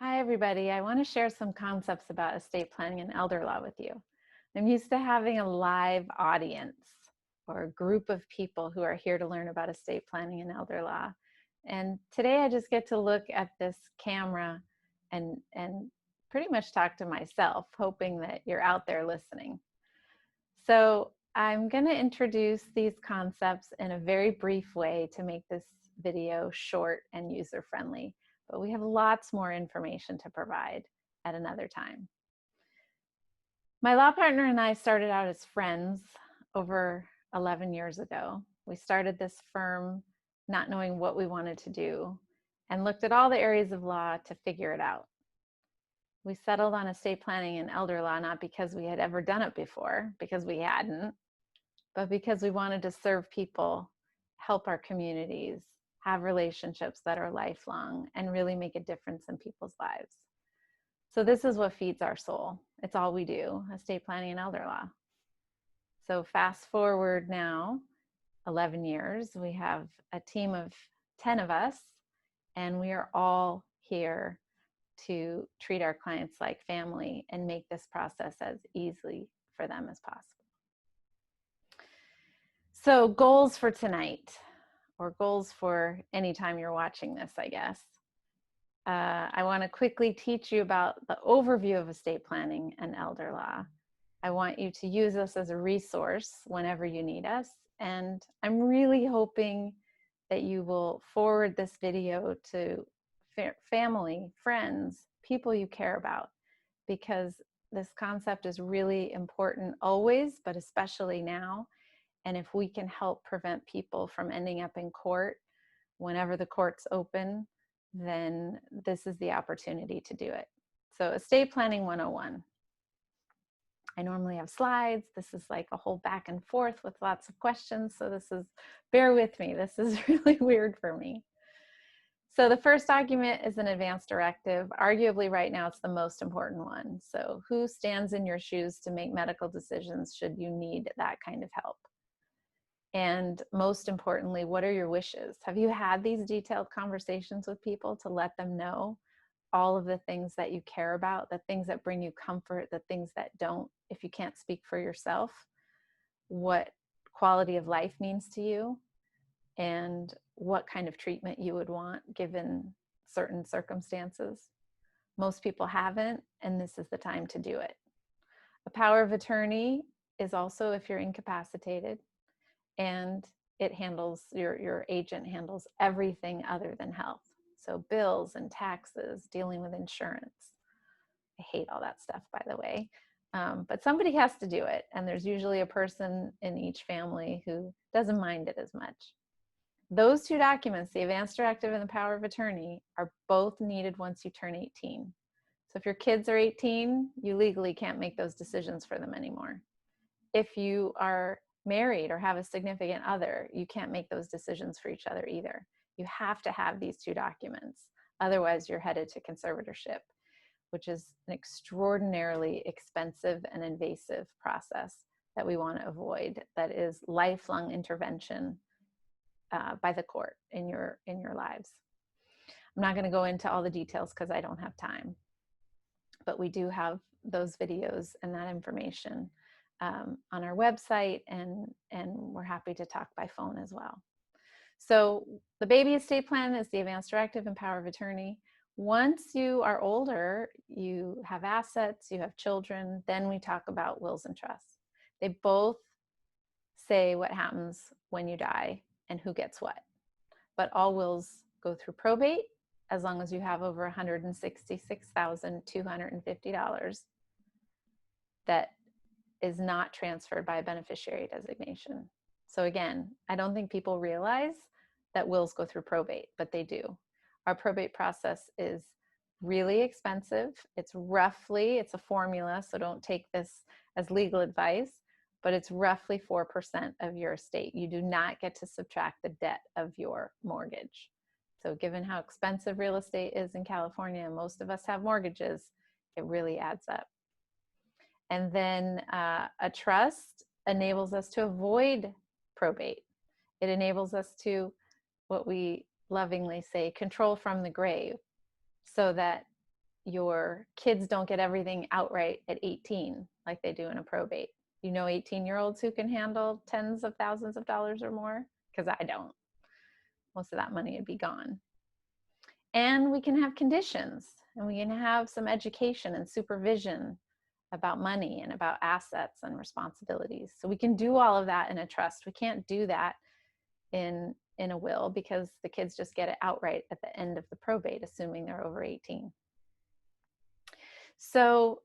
Hi, everybody. I want to share some concepts about estate planning and elder law with you. I'm used to having a live audience or a group of people who are here to learn about estate planning and elder law. And today I just get to look at this camera and pretty much talk to myself, hoping that you're out there listening. So I'm going to introduce these concepts in a very brief way to make this video short and user-friendly, but we have lots more information to provide at another time. My law partner and I started out as friends over 11 years ago. We started this firm not knowing what we wanted to do and looked at all the areas of law to figure it out. We settled on estate planning and elder law not because we had ever done it before, because we hadn't, but because we wanted to serve people, help our communities, have relationships that are lifelong, and really make a difference in people's lives. So this is what feeds our soul. It's all we do, estate planning and elder law. So fast forward now, 11 years, we have a team of 10 of us, and we are all here to treat our clients like family and make this process as easy for them as possible. So goals for tonight, or goals for any time you're watching this, I guess. I want to quickly teach you about the overview of estate planning and elder law. I want you to use us as a resource whenever you need us. And I'm really hoping that you will forward this video to family, friends, people you care about, because this concept is really important always, but especially now. And if we can help prevent people from ending up in court whenever the courts open, then this is the opportunity to do it. So estate planning 101. I normally have slides. This is like a whole back and forth with lots of questions. So bear with me. This is really weird for me. So the first document is an advance directive. Arguably right now it's the most important one. So who stands in your shoes to make medical decisions should you need that kind of help? And most importantly, what are your wishes? Have you had these detailed conversations with people to let them know all of the things that you care about, the things that bring you comfort, the things that don't, if you can't speak for yourself, what quality of life means to you, and what kind of treatment you would want given certain circumstances? Most people haven't, and this is the time to do it. A power of attorney is also if you're incapacitated, and it handles, your agent handles everything other than health. So bills and taxes, dealing with insurance. I hate all that stuff, by the way. But somebody has to do it. And there's usually a person in each family who doesn't mind it as much. Those two documents, the advance directive and the power of attorney, are both needed once you turn 18. So if your kids are 18, you legally can't make those decisions for them anymore. If you are married or have a significant other, you can't make those decisions for each other either. You have to have these two documents. Otherwise, you're headed to conservatorship, which is an extraordinarily expensive and invasive process that we want to avoid. That is lifelong intervention by the court in your lives. I'm not going to go into all the details because I don't have time, but we do have those videos and that information on our website, and we're happy to talk by phone as well. So the baby estate plan is the advance directive and power of attorney. Once you are older, you have assets, you have children, then we talk about wills and trusts. They both say what happens when you die and who gets what. But all wills go through probate as long as you have over $166,250 that is not transferred by a beneficiary designation. So again, I don't think people realize that wills go through probate, but they do. Our probate process is really expensive. It's a formula, so don't take this as legal advice, but it's roughly 4% of your estate. You do not get to subtract the debt of your mortgage. So given how expensive real estate is in California, and most of us have mortgages, it really adds up. And then a trust enables us to avoid probate. It enables us to, what we lovingly say, control from the grave, so that your kids don't get everything outright at 18 like they do in a probate. 18-year-olds who can handle tens of thousands of dollars or more? Because I don't. Most of that money would be gone. And we can have conditions, and we can have some education and supervision about money and about assets and responsibilities. So we can do all of that in a trust. We can't do that in a will because the kids just get it outright at the end of the probate, assuming they're over 18. So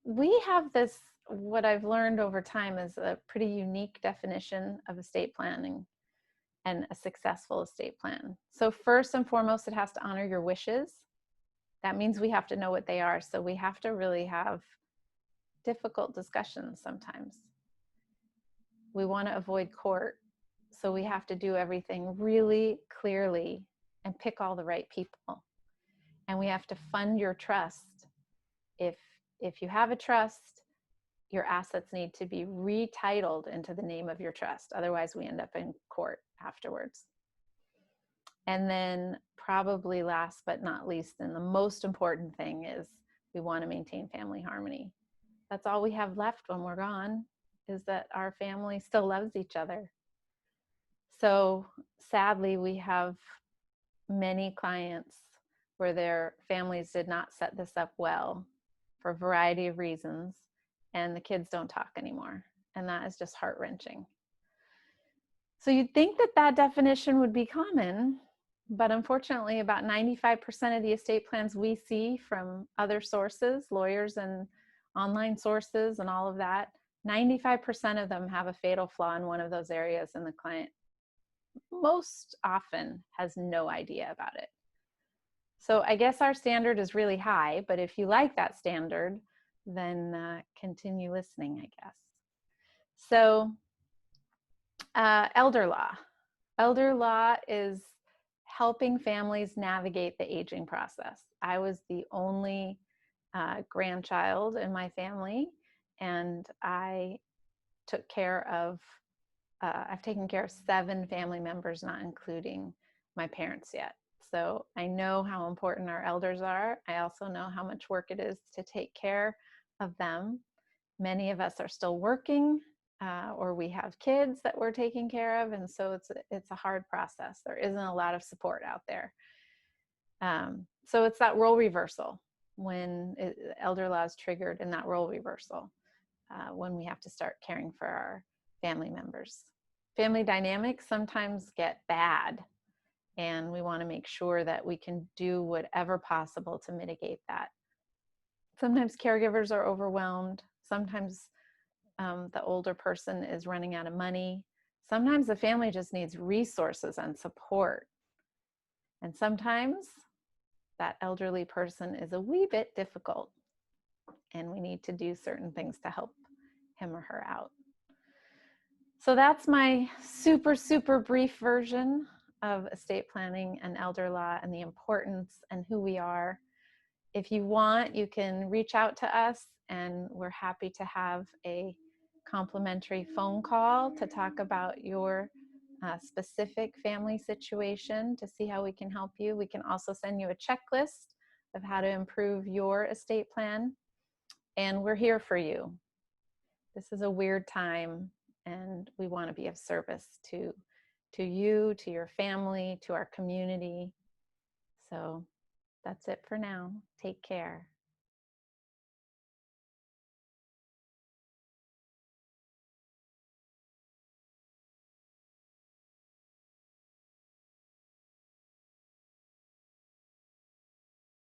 we have this, what I've learned over time is a pretty unique definition of estate planning and a successful estate plan. So first and foremost, it has to honor your wishes. That means we have to know what they are. So we have to really have difficult discussions sometimes. We want to avoid court. So we have to do everything really clearly and pick all the right people. And we have to fund your trust. If you have a trust, your assets need to be retitled into the name of your trust. Otherwise, we end up in court afterwards. And then probably last but not least, and the most important thing is we want to maintain family harmony. That's all we have left when we're gone, is that our family still loves each other. So sadly, we have many clients where their families did not set this up well for a variety of reasons, and the kids don't talk anymore. And that is just heart-wrenching. So you'd think that that definition would be common, but unfortunately about 95% of the estate plans we see from other sources, lawyers and online sources and all of that, 95% of them have a fatal flaw in one of those areas, and the client most often has no idea about it. So I guess our standard is really high, but if you like that standard, then continue listening, I guess. So elder law. Elder law is helping families navigate the aging process. I was the only grandchild in my family, and I took care of, I've taken care of 7 family members, not including my parents yet. So I know how important our elders are. I also know how much work it is to take care of them. Many of us are still working, or we have kids that we're taking care of, and so it's a hard process. There isn't a lot of support out there. So it's that role reversal when elder law is triggered, in that role reversal, when we have to start caring for our family members. Family dynamics sometimes get bad, and we want to make sure that we can do whatever possible to mitigate that. Sometimes caregivers are overwhelmed. Sometimes the older person is running out of money. Sometimes the family just needs resources and support. And sometimes that elderly person is a wee bit difficult, and we need to do certain things to help him or her out. So that's my super, super brief version of estate planning and elder law and the importance and who we are. If you want, you can reach out to us, and we're happy to have a complimentary phone call to talk about your specific family situation to see how we can help you. We can also send you a checklist of how to improve your estate plan, and we're here for you. This is a weird time, and we want to be of service to you, to your family, to our community. So that's it for now. Take care.